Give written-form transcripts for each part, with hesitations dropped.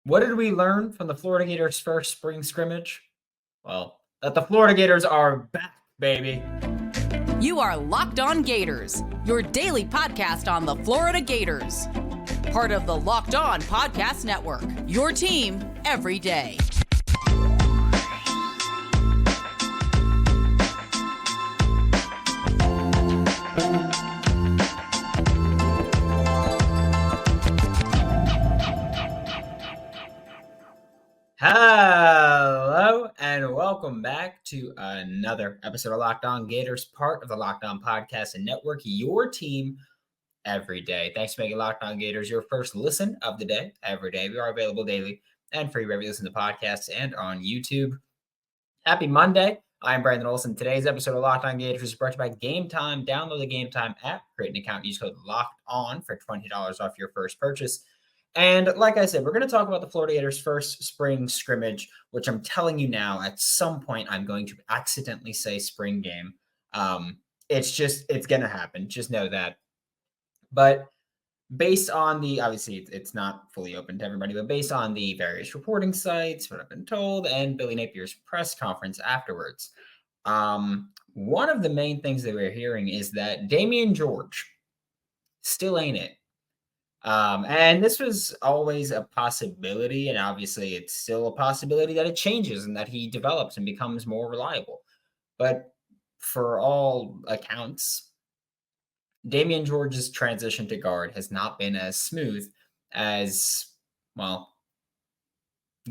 What did we learn from the Florida Gators' first spring scrimmage? Well, that the Florida Gators are back, baby. You are Locked On Gators, your daily podcast on the Florida Gators. Part of the Locked On Podcast Network, your team every day. Hello and welcome back to another episode of Locked On Gators, part of the Locked On Podcast and Network, your team every day. Thanks for making Locked On Gators your first listen of the day every day. We are available daily and free wherever you listen to podcasts and on YouTube. Happy Monday. I'm Brandon Olsen. Today's episode of Locked On Gators is brought to you by GameTime. Download the GameTime app, create an account, use code LOCKEDON for $20 off your first purchase. And like I said, we're going to talk about the Florida Gators' first spring scrimmage, which I'm telling you now, at some point, I'm going to accidentally say spring game. It's going to happen. Just know that. But based on obviously it's not fully open to everybody, but based on the various reporting sites, what I've been told, and Billy Napier's press conference afterwards, one of the main things that we're hearing is that Damen George still ain't it. And this was always a possibility, and obviously it's still a possibility that it changes and that he develops and becomes more reliable. But for all accounts, Damen George's transition to guard has not been as smooth as, well,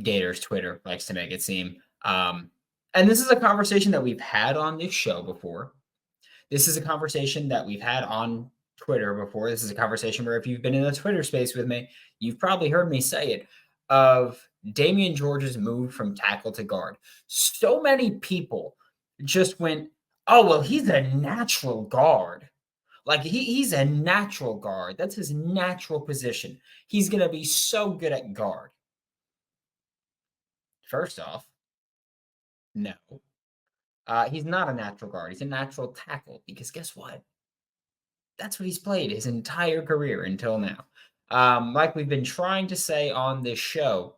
Gators Twitter likes to make it seem. And this is a conversation that we've had on this show before. This is a conversation that we've had on Twitter before. This is a conversation where if you've been in the Twitter space with me, you've probably heard me say it, of Damen George's move from tackle to guard. So many people just went, oh, well, he's a natural guard. Like he's a natural guard. That's his natural position. He's going to be so good at guard. First off, no. He's not a natural guard. He's a natural tackle because guess what? That's what he's played his entire career until now. Like we've been trying to say on this show,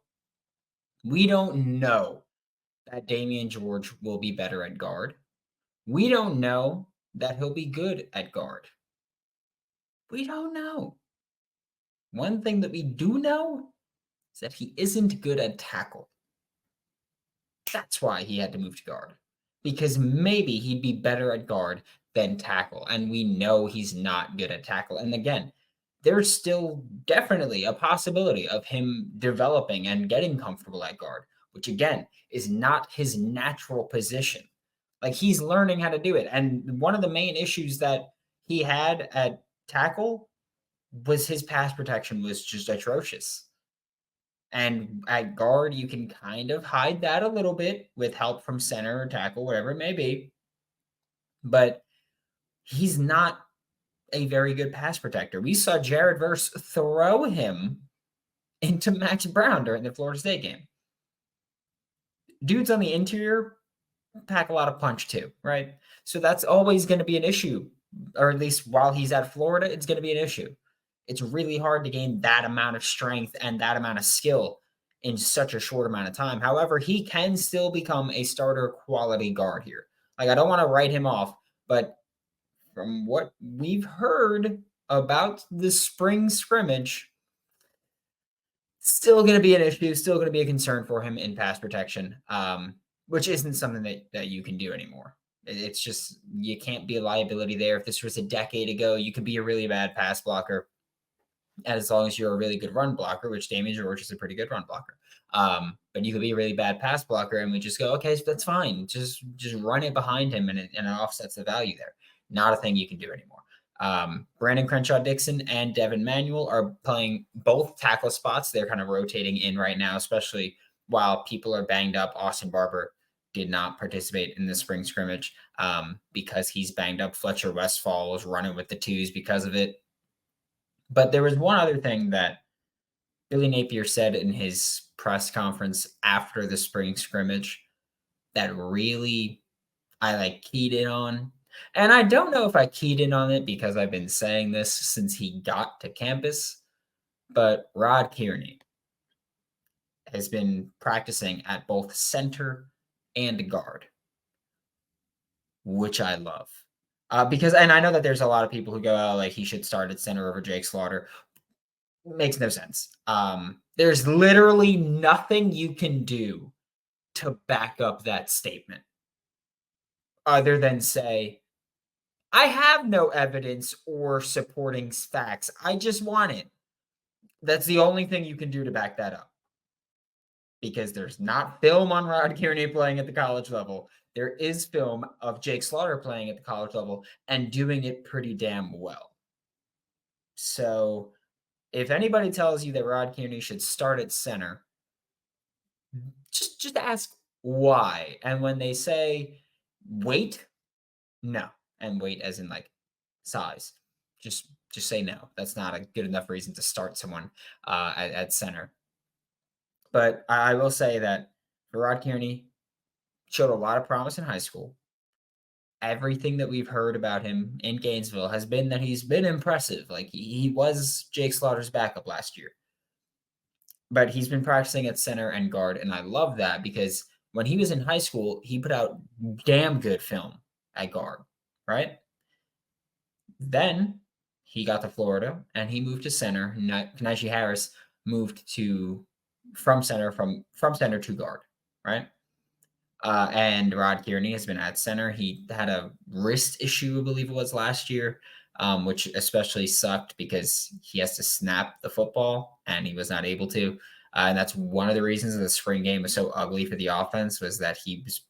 we don't know that Damen George will be better at guard. We don't know that he'll be good at guard. We don't know. One thing that we do know is that he isn't good at tackle. That's why he had to move to guard. Because maybe he'd be better at guard than tackle. And we know he's not good at tackle. And again, there's still definitely a possibility of him developing and getting comfortable at guard, which again is not his natural position. Like he's learning how to do it. And one of the main issues that he had at tackle was his pass protection was just atrocious. And at guard, you can kind of hide that a little bit with help from center or tackle, whatever it may be. But he's not a very good pass protector. We saw Jared Verse throw him into Max Brown during the Florida State game. Dudes on the interior pack a lot of punch too, right? So that's always going to be an issue, or at least while he's at Florida, it's going to be an issue. It's really hard to gain that amount of strength and that amount of skill in such a short amount of time. However, he can still become a starter quality guard here. Like, I don't want to write him off, but from what we've heard about the spring scrimmage, still going to be an issue, still going to be a concern for him in pass protection, which isn't something that you can do anymore. It's just, you can't be a liability there. If this was a decade ago, you could be a really bad pass blocker. As long as you're a really good run blocker, which Damen George is a pretty good run blocker. But you could be a really bad pass blocker, and we just go, okay, so that's fine. Just run it behind him, and it offsets the value there. Not a thing you can do anymore. Brandon Crenshaw-Dixon and Devin Manuel are playing both tackle spots. They're kind of rotating in right now, especially while people are banged up. Austin Barber did not participate in the spring scrimmage because he's banged up. Fletcher Westphal was running with the twos because of it. But there was one other thing that Billy Napier said in his press conference after the spring scrimmage that really I keyed in on. And I don't know if I keyed in on it because I've been saying this since he got to campus, but Rod Kearney. has been practicing at both center and guard, which I love. Because, and I know that there's a lot of people who go, oh, like he should start at center over Jake Slaughter. Makes no sense. There's literally nothing you can do to back up that statement other than say, I have no evidence or supporting facts. I just want it. That's the only thing you can do to back that up. Because there's not film on Rod Kearney playing at the college level. There is film of Jake Slaughter playing at the college level and doing it pretty damn well. So if anybody tells you that Rod Kearney should start at center, just ask why. And when they say weight, no. And weight as in like size. Just say no. That's not a good enough reason to start someone at center. But I will say that Rod Kearney showed a lot of promise in high school. Everything that we've heard about him in Gainesville has been that he's been impressive. Like he was Jake Slaughter's backup last year. But he's been practicing at center and guard, and I love that because when he was in high school, he put out damn good film at guard, right? Then he got to Florida and he moved to center. Najee Harris moved from center to guard, right? And Rod Kearney has been at center. He had a wrist issue, I believe it was last year, which especially sucked because he has to snap the football and he was not able to. And that's one of the reasons the spring game was so ugly for the offense was that he was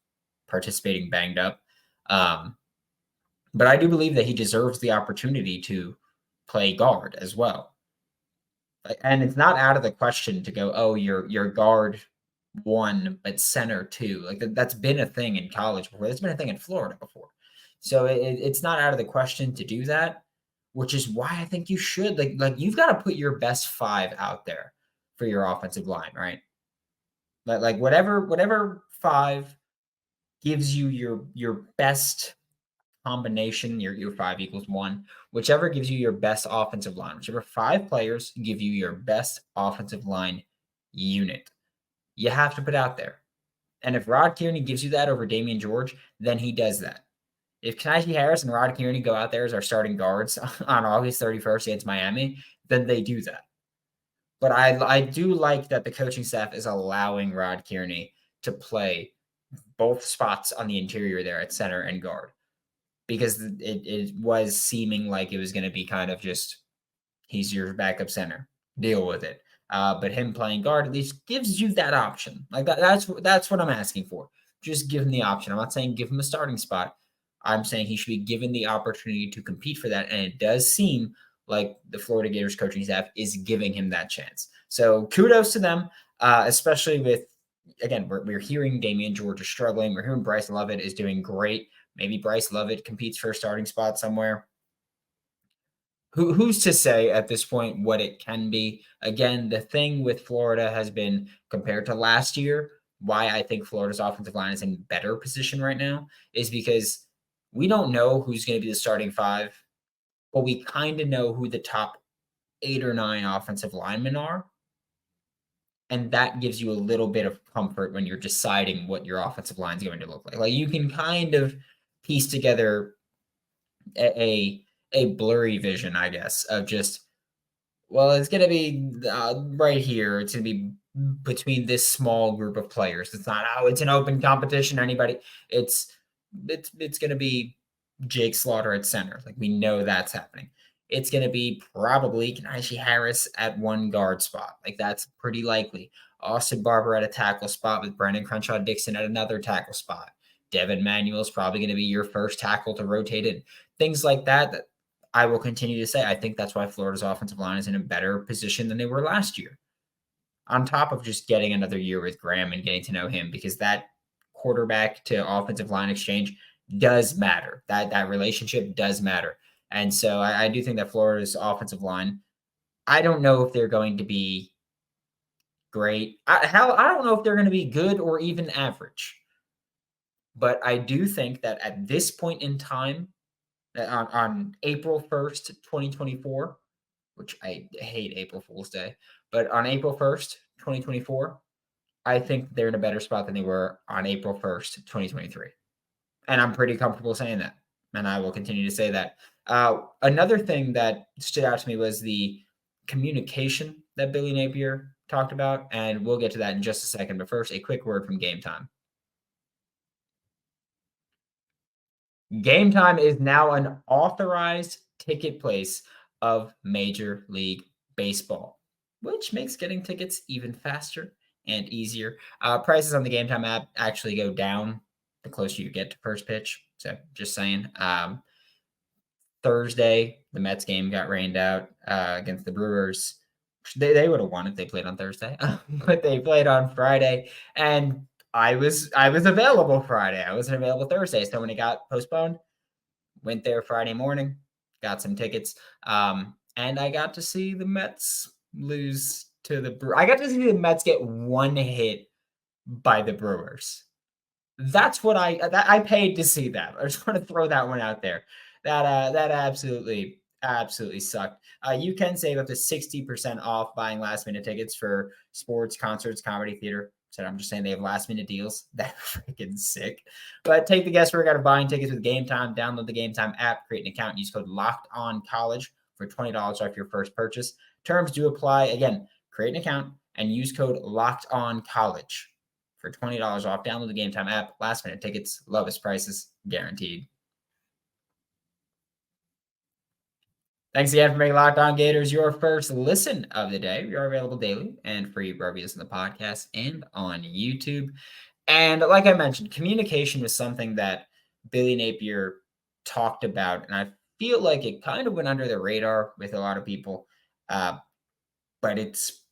participating banged up. But I do believe that he deserves the opportunity to play guard as well. And it's not out of the question to go, oh, you're guard 1, but center 2. Like that's been a thing in college before. That's been a thing in Florida before. So it's not out of the question to do that, which is why I think you should. Like you've got to put your best 5 out there for your offensive line, right? Like whatever 5 gives you your best combination, your 5 equals 1, whichever gives you your best offensive line, whichever 5 players give you your best offensive line unit, you have to put out there. And if Rod Kearney gives you that over Damen George, then he does that. If Najee Harris and Rod Kearney go out there as our starting guards on August 31st against Miami, then they do that. But I do like that the coaching staff is allowing Rod Kearney to play both spots on the interior there at center and guard. Because it was seeming like it was going to be kind of just, he's your backup center. Deal with it. But him playing guard at least gives you that option. Like that's what I'm asking for. Just give him the option. I'm not saying give him a starting spot. I'm saying he should be given the opportunity to compete for that. And it does seem like the Florida Gators coaching staff is giving him that chance. So kudos to them, especially with, again, we're hearing Damen George is struggling. We're hearing Bryce Lovett is doing great. Maybe Bryce Lovett competes for a starting spot somewhere. Who's to say at this point what it can be? Again, the thing with Florida has been compared to last year, why I think Florida's offensive line is in better position right now is because we don't know who's going to be the starting 5, but we kind of know who the top 8 or 9 offensive linemen are. And that gives you a little bit of comfort when you're deciding what your offensive line is going to look like. Like you can kind of piece together a blurry vision, I guess, of just, well, it's going to be right here. It's going to be between this small group of players. It's not, oh, it's an open competition. Anybody, it's going to be Jake Slaughter at center. Like we know that's happening. It's going to be probably Najee Harris at 1 guard spot. Like that's pretty likely. Austin Barber at a tackle spot with Brandon Crenshaw Dixon at another tackle spot. Devin Manuel is probably going to be your first tackle to rotate in. Things like that I will continue to say. I think that's why Florida's offensive line is in a better position than they were last year. On top of just getting another year with Graham and getting to know him, because that quarterback to offensive line exchange does matter. That relationship does matter. And so I do think that Florida's offensive line, I don't know if they're going to be great. I don't know if they're going to be good or even average. But I do think that at this point in time, on April 1st, 2024, which I hate April Fool's Day, but on April 1st, 2024, I think they're in a better spot than they were on April 1st, 2023. And I'm pretty comfortable saying that. And I will continue to say that. Another thing that stood out to me was the communication that Billy Napier talked about. And we'll get to that in just a second. But first, a quick word from GameTime. GameTime is now an authorized ticket place of Major League Baseball, which makes getting tickets even faster and easier. Prices on the GameTime app actually go down the closer you get to first pitch. So just saying. Thursday, the Mets game got rained out against the Brewers. They would have won if they played on Thursday, but they played on Friday, and I was available Friday. I wasn't available Thursday, so when it got postponed, went there Friday morning, got some tickets, and I got to see the Mets lose to the Brewers. I got to see the Mets get one hit by the Brewers. That's what I paid to see that. I just want to throw that one out there. That absolutely sucked. You can save up to 60% off buying last minute tickets for sports, concerts, comedy, theater. So I'm just saying they have last minute deals. That's freaking sick. But take the guesswork out of buying tickets with GameTime. Download the GameTime app, create an account, use code LOCKEDONCollege for $20 off your first purchase. Terms do apply. Again, create an account and use code LOCKEDONCollege for $20 off. Download the GameTime app. Last minute tickets, lowest prices guaranteed. Thanks again for making Locked On Gators your first listen of the day. We are available daily and free reviews in the podcast and on YouTube. And like I mentioned, communication was something that Billy Napier talked about, and I feel like it kind of went under the radar with a lot of people, but it's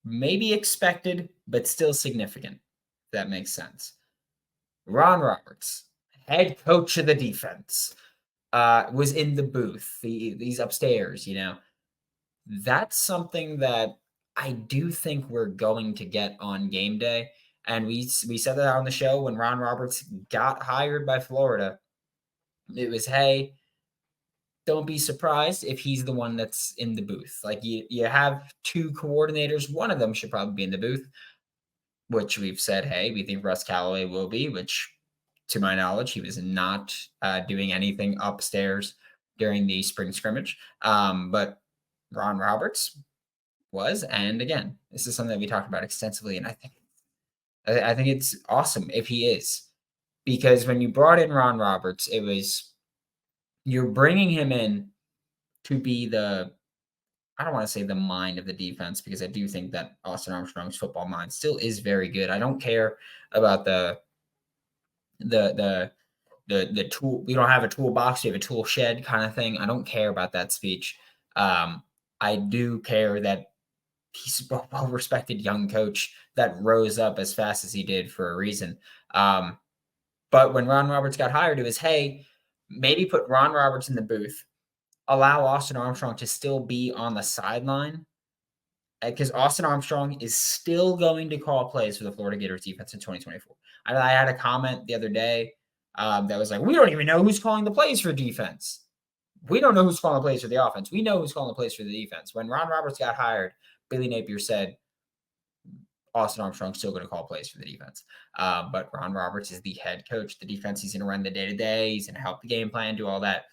maybe expected, but still significant, if that makes sense. Ron Roberts, head coach of the defense, was in the booth, these upstairs, That's something that I do think we're going to get on game day. And we said that on the show when Ron Roberts got hired by Florida. It was, hey, don't be surprised if he's the one that's in the booth. Like you have two coordinators. One of them should probably be in the booth, which we've said, hey, we think Russ Callaway will be, which to my knowledge, he was not doing anything upstairs during the spring scrimmage. But Ron Roberts was, and again, this is something that we talked about extensively, and I think it's awesome if he is, because when you brought in Ron Roberts, it was you're bringing him in to be I don't want to say the mind of the defense, because I do think that Austin Armstrong's football mind still is very good. I don't care about the tool. We don't have a toolbox, we have a tool shed kind of thing. I don't care about that speech. I do care that he's a well-respected young coach that rose up as fast as he did for a reason. But when Ron Roberts got hired, it was, hey, maybe put Ron Roberts in the booth, allow Austin Armstrong to still be on the sideline, because Austin Armstrong is still going to call plays for the Florida Gators defense in 2024. I had a comment the other day that was like, we don't even know who's calling the plays for defense. We don't know who's calling the plays for the offense. We know who's calling the plays for the defense. When Ron Roberts got hired, Billy Napier said, Austin Armstrong's still going to call plays for the defense. But Ron Roberts is the head coach. The defense, he's going to run the day-to-day. He's going to help the game plan, do all that.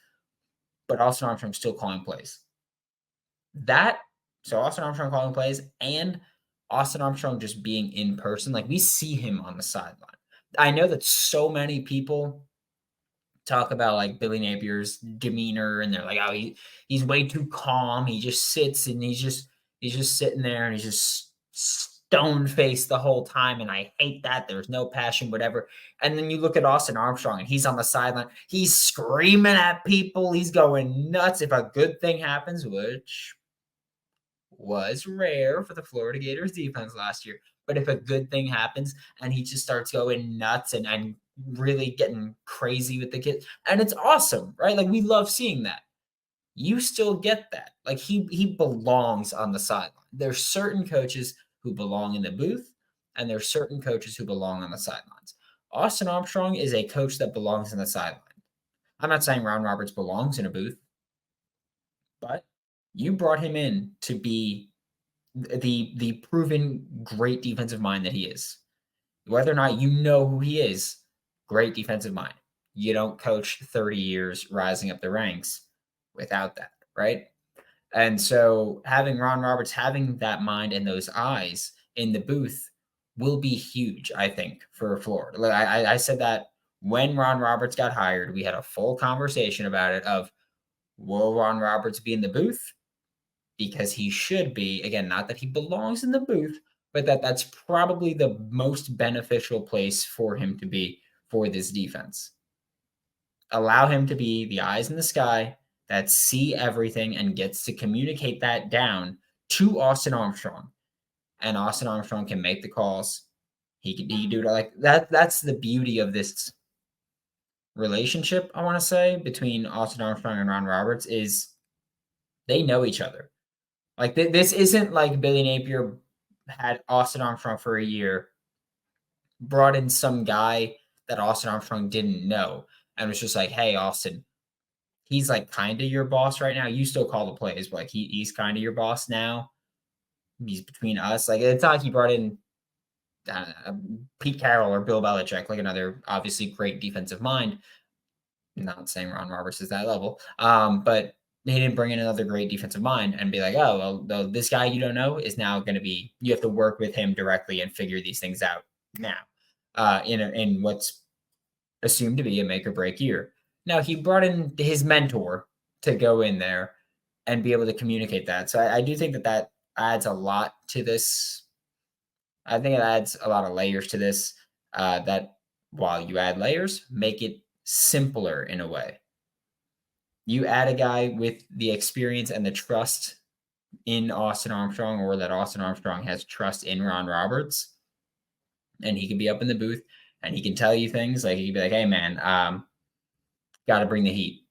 But Austin Armstrong's still calling plays. So Austin Armstrong calling plays and Austin Armstrong just being in person. Like, we see him on the sideline. I know that so many people talk about like Billy Napier's demeanor, and they're like, oh, he's way too calm. He just sits and he's just sitting there and he's just stone-faced the whole time. And I hate that. There's no passion, whatever. And then you look at Austin Armstrong and he's on the sideline. He's screaming at people. He's going nuts. If a good thing happens, which was rare for the Florida Gators defense last year, but if a good thing happens and he just starts going nuts and really getting crazy with the kids, and it's awesome, right? Like, we love seeing that. You still get that. Like, he belongs on the sideline. There's certain coaches who belong in the booth, and there's certain coaches who belong on the sidelines. Austin Armstrong is a coach that belongs on the sideline. I'm not saying Ron Roberts belongs in a booth, but you brought him in to be the proven great defensive mind that he is. Whether or not you know who he is, great defensive mind. You don't coach 30 years rising up the ranks without that, right? And so having Ron Roberts, having that mind and those eyes in the booth will be huge, I think, for Florida. Like I said that when Ron Roberts got hired, we had a full conversation about it of, will Ron Roberts be in the booth? Because he should be. Again, not that he belongs in the booth, but that's probably the most beneficial place for him to be for this defense. Allow him to be the eyes in the sky that see everything and gets to communicate that down to Austin Armstrong. And Austin Armstrong can make the calls. He can do it like that. That's the beauty of this relationship, I want to say, between Austin Armstrong and Ron Roberts is they know each other. Like this isn't like Billy Napier had Austin Armstrong for a year, brought in some guy that Austin Armstrong didn't know, and was just like, hey, Austin, he's like kind of your boss right now. You still call the plays, but like he's kind of your boss now. He's between us. Like it's not like he brought in Pete Carroll or Bill Belichick, like another obviously great defensive mind. Not saying Ron Roberts is that level, but he didn't bring in another great defensive mind and be like, oh, well, this guy you don't know is now going to be, you have to work with him directly and figure these things out now in what's assumed to be a make or break year. Now, he brought in his mentor to go in there and be able to communicate that. So I do think that adds a lot to this. I think it adds a lot of layers to this that while you add layers, make it simpler in a way. You add a guy with the experience and the trust in Austin Armstrong, or that Austin Armstrong has trust in Ron Roberts, and he can be up in the booth and he can tell you things like, he can be like, hey man, got to bring the heat.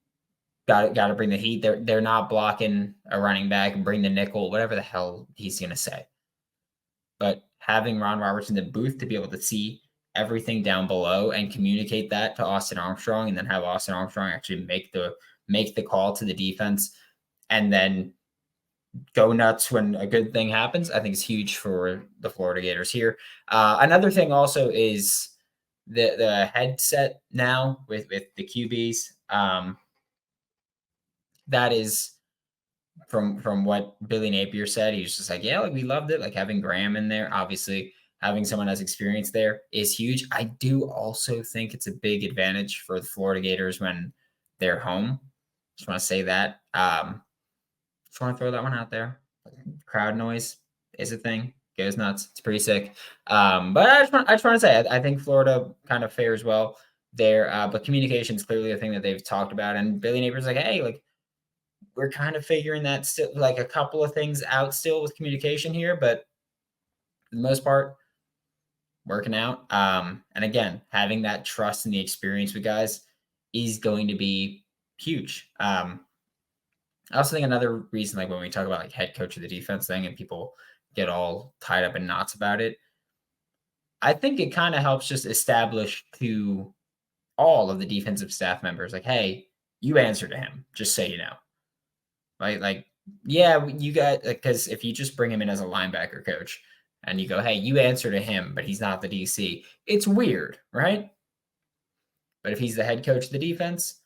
Got to bring the heat. They're not blocking a running back and bring the nickel, whatever the hell he's going to say. But having Ron Roberts in the booth to be able to see everything down below and communicate that to Austin Armstrong, and then have Austin Armstrong actually make the call to the defense and then go nuts when a good thing happens, I think is huge for the Florida Gators here. Another thing also is the headset now with the QBs. That is from what Billy Napier said. He was just like, yeah, like we loved it. Like having Graham in there, obviously having someone as experienced there is huge. I do also think it's a big advantage for the Florida Gators when they're home. Just want to say that. Just want to throw that one out there. Crowd noise is a thing. Goes nuts. It's pretty sick. But I just want to say, I think Florida kind of fares well there. But communication is clearly a thing that they've talked about. And Billy Napier's like, hey, like we're kind of figuring that still, like a couple of things out still with communication here, but for the most part, working out. And again, having that trust and the experience with guys is going to be huge. I also think another reason, like when we talk about like head coach of the defense thing and people get all tied up in knots about it, I think it kind of helps just establish to all of the defensive staff members, like, hey, you answer to him, just so you know. Right? Like, yeah, you got, because if you just bring him in as a linebacker coach and you go, hey, you answer to him, but he's not the DC, it's weird, right? But if he's the head coach of the defense,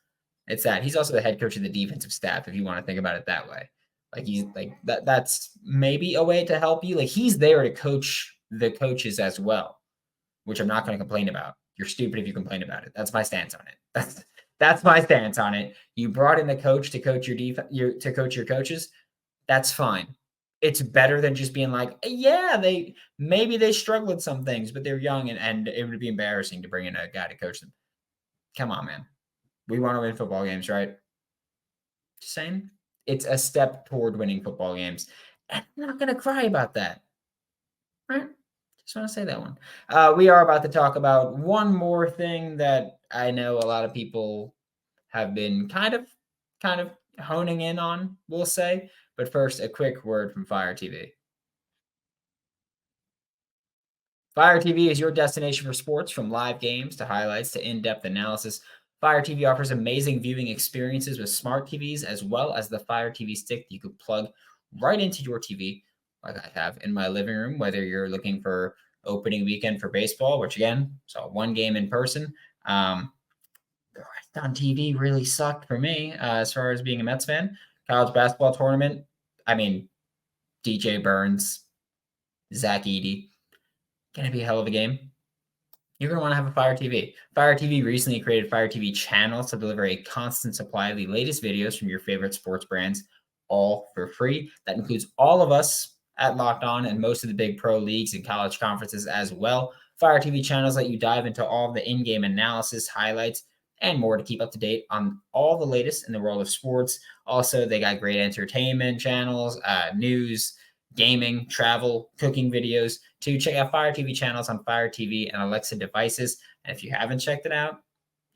it's that. He's also the head coach of the defensive staff, if you want to think about it that way. Like he's like that's maybe a way to help you. Like he's there to coach the coaches as well, which I'm not going to complain about. You're stupid if you complain about it. That's my stance on it. That's my stance on it. You brought in the coach to coach to coach your coaches. That's fine. It's better than just being like, yeah, they struggle with some things, but they're young and it would be embarrassing to bring in a guy to coach them. Come on, man. We want to win football games, right? Just saying. It's a step toward winning football games. And I'm not going to cry about that. Right? Just want to say that one. We are about to talk about one more thing that I know a lot of people have been kind of honing in on, we'll say. But first, a quick word from Fire TV. Fire TV is your destination for sports, from live games to highlights to in-depth analysis. Fire TV offers amazing viewing experiences with smart TVs, as well as the Fire TV stick that you could plug right into your TV. like I have in my living room, whether you're looking for opening weekend for baseball, which again, saw one game in person. The rest on TV really sucked for me as far as being a Mets fan. College basketball tournament, I mean, DJ Burns, Zach Edey, gonna be a hell of a game. You're going to want to have a Fire TV. Fire TV recently created Fire TV channels to deliver a constant supply of the latest videos from your favorite sports brands, all for free. That includes all of us at Locked On and most of the big pro leagues and college conferences as well. Fire TV channels let you dive into all of the in-game analysis, highlights, and more to keep up to date on all the latest in the world of sports. Also, they got great entertainment channels, news, gaming, travel, cooking videos. To check out Fire TV channels on Fire TV and Alexa devices. And if you haven't checked it out,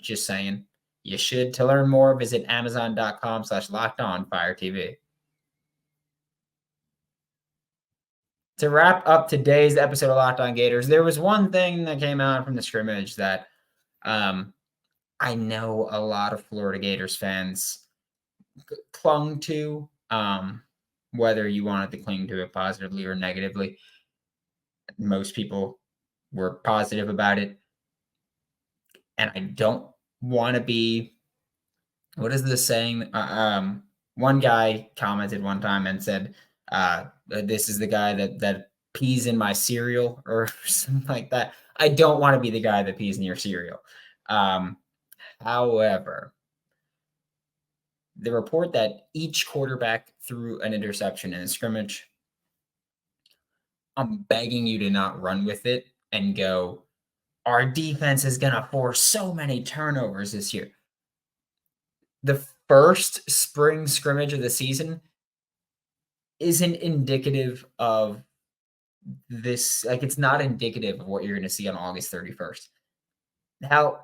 just saying, you should. To learn more, visit amazon.com/lockedonfiretv. To wrap up today's episode of Locked On Gators, there was one thing that came out from the scrimmage that I know a lot of Florida Gators fans clung to, whether you wanted to cling to it positively or negatively. Most people were positive about it. And I don't want to be, what is this saying? One guy commented one time and said, this is the guy that pees in my cereal or something like that. I don't want to be the guy that pees in your cereal. However, the report that each quarterback threw an interception in a scrimmage, I'm begging you to not run with it and go, our defense is going to force so many turnovers this year. The first spring scrimmage of the season isn't indicative of this. Like, it's not indicative of what you're going to see on August 31st. Now,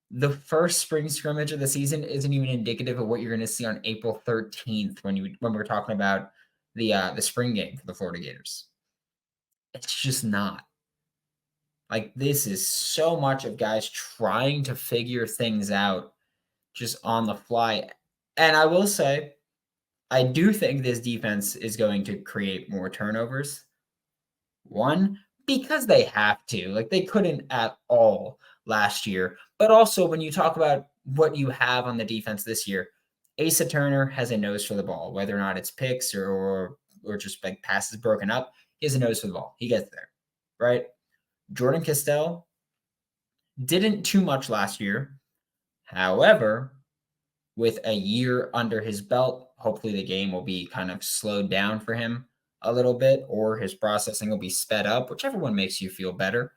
the first spring scrimmage of the season isn't even indicative of what you're going to see on April 13th when we're talking about the spring game for the Florida Gators. It's just not. Like, this is so much of guys trying to figure things out just on the fly. And I will say, I do think this defense is going to create more turnovers. One, because they have to. Like, they couldn't at all last year. But also, when you talk about what you have on the defense this year, Asa Turner has a nose for the ball, whether or not it's picks or just like passes broken up. He has a nose for the ball. He gets there, right? Jordan Castell didn't too much last year. However, with a year under his belt, hopefully the game will be kind of slowed down for him a little bit, or his processing will be sped up, whichever one makes you feel better.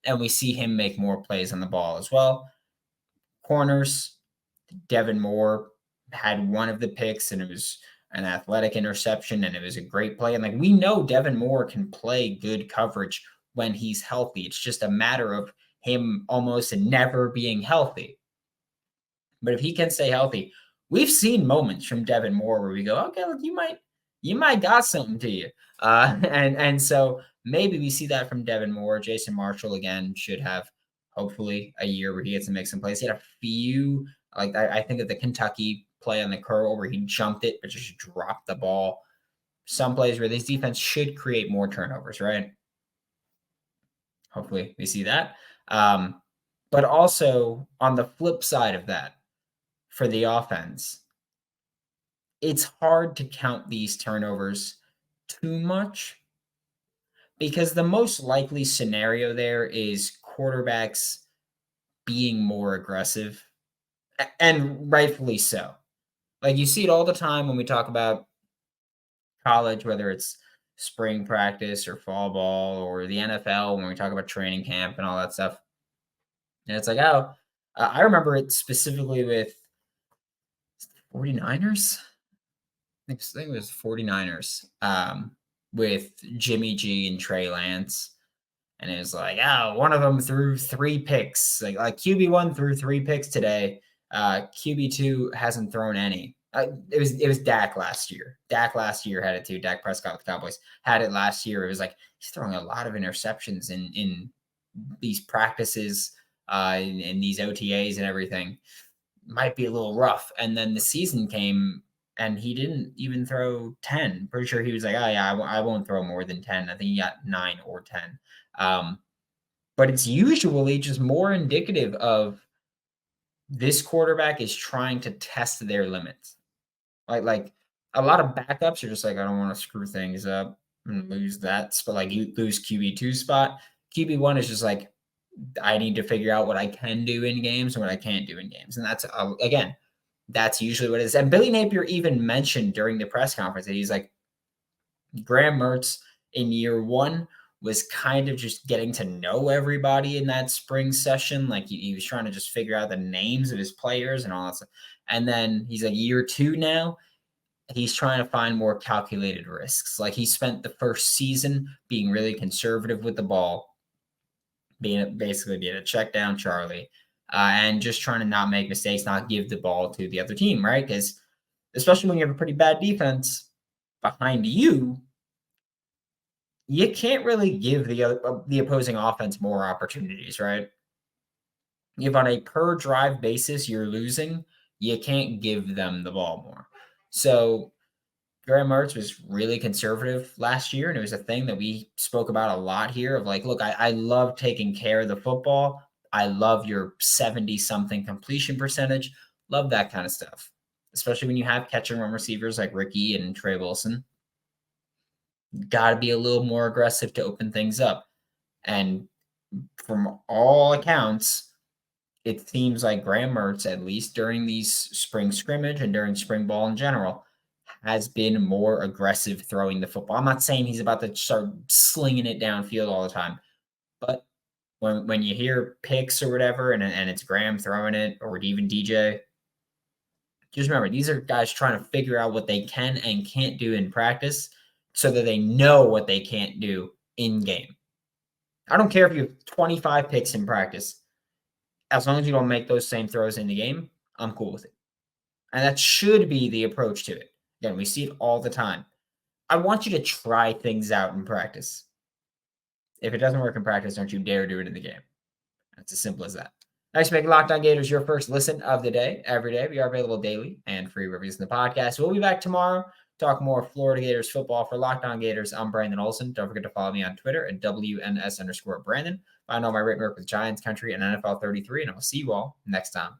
And we see him make more plays on the ball as well. Corners, Devin Moore had one of the picks, and it was an athletic interception, and it was a great play. And like, we know Devin Moore can play good coverage when he's healthy. It's just a matter of him almost never being healthy. But if he can stay healthy, we've seen moments from Devin Moore where we go, okay, look, you might got something to you. And so maybe we see that from Devin Moore. Jason Marshall, again, should have hopefully a year where he gets to make some plays. He had a few, like I think of the Kentucky play on the curl where he jumped it but just dropped the ball. Some plays where this defense should create more turnovers, right? Hopefully we see that. But also on the flip side of that, for the offense, it's hard to count these turnovers too much because the most likely scenario there is quarterbacks being more aggressive, and rightfully so. Like, you see it all the time when we talk about college, whether it's spring practice or fall ball, or the NFL when we talk about training camp and all that stuff. And it's like, oh, I remember it specifically with 49ers. I think it was 49ers with Jimmy G and Trey Lance. And it was like, oh, one of them threw 3 picks. Like QB1 threw 3 picks today. QB2 hasn't thrown any. It was Dak last year. Dak last year had it too. Dak Prescott with the Cowboys had it last year. It was like he's throwing a lot of interceptions in these practices, in these OTAs and everything. Might be a little rough. And then the season came, and he didn't even throw 10. Pretty sure he was like, oh, yeah, I won't throw more than 10. I think he got 9 or 10. But it's usually just more indicative of this quarterback is trying to test their limits. Like a lot of backups are just like, I don't want to screw things up and lose that spot. Like you lose QB2 spot. QB1 is just like, I need to figure out what I can do in games and what I can't do in games. And that's, again, that's usually what it is. And Billy Napier even mentioned during the press conference that he's like, Graham Mertz in year one was kind of just getting to know everybody in that spring session. Like he was trying to just figure out the names of his players and all that stuff. And then he's like, year two now, he's trying to find more calculated risks. Like he spent the first season being really conservative with the ball, basically being a check down Charlie, and just trying to not make mistakes, not give the ball to the other team, right? Because especially when you have a pretty bad defense behind you, you can't really give the opposing offense more opportunities, right? If on a per drive basis you're losing, you can't give them the ball more. So Graham Mertz was really conservative last year, and it was a thing that we spoke about a lot here of like, look, I love taking care of the football. I love your 70-something completion percentage. Love that kind of stuff, especially when you have catch and run receivers like Ricky and Trey Wilson. Got to be a little more aggressive to open things up. And from all accounts, it seems like Graham Mertz, at least during these spring scrimmage and during spring ball in general, has been more aggressive throwing the football. I'm not saying he's about to start slinging it downfield all the time, but when you hear picks or whatever, and it's Graham throwing it, or even DJ, just remember, these are guys trying to figure out what they can and can't do in practice so that they know what they can't do in game. I don't care if you have 25 picks in practice. As long as you don't make those same throws in the game, I'm cool with it. And that should be the approach to it. Again, we see it all the time. I want you to try things out in practice. If it doesn't work in practice, don't you dare do it in the game. It's as simple as that. Thanks for making Locked On Gators your first listen of the day. Every day, we are available daily and free reviews in the podcast. We'll be back tomorrow. Talk more Florida Gators football. For Locked On Gators, I'm Brandon Olsen. Don't forget to follow me on Twitter at WNS_Brandon. Find all my written work with Giants Country and NFL 33, and I'll see you all next time.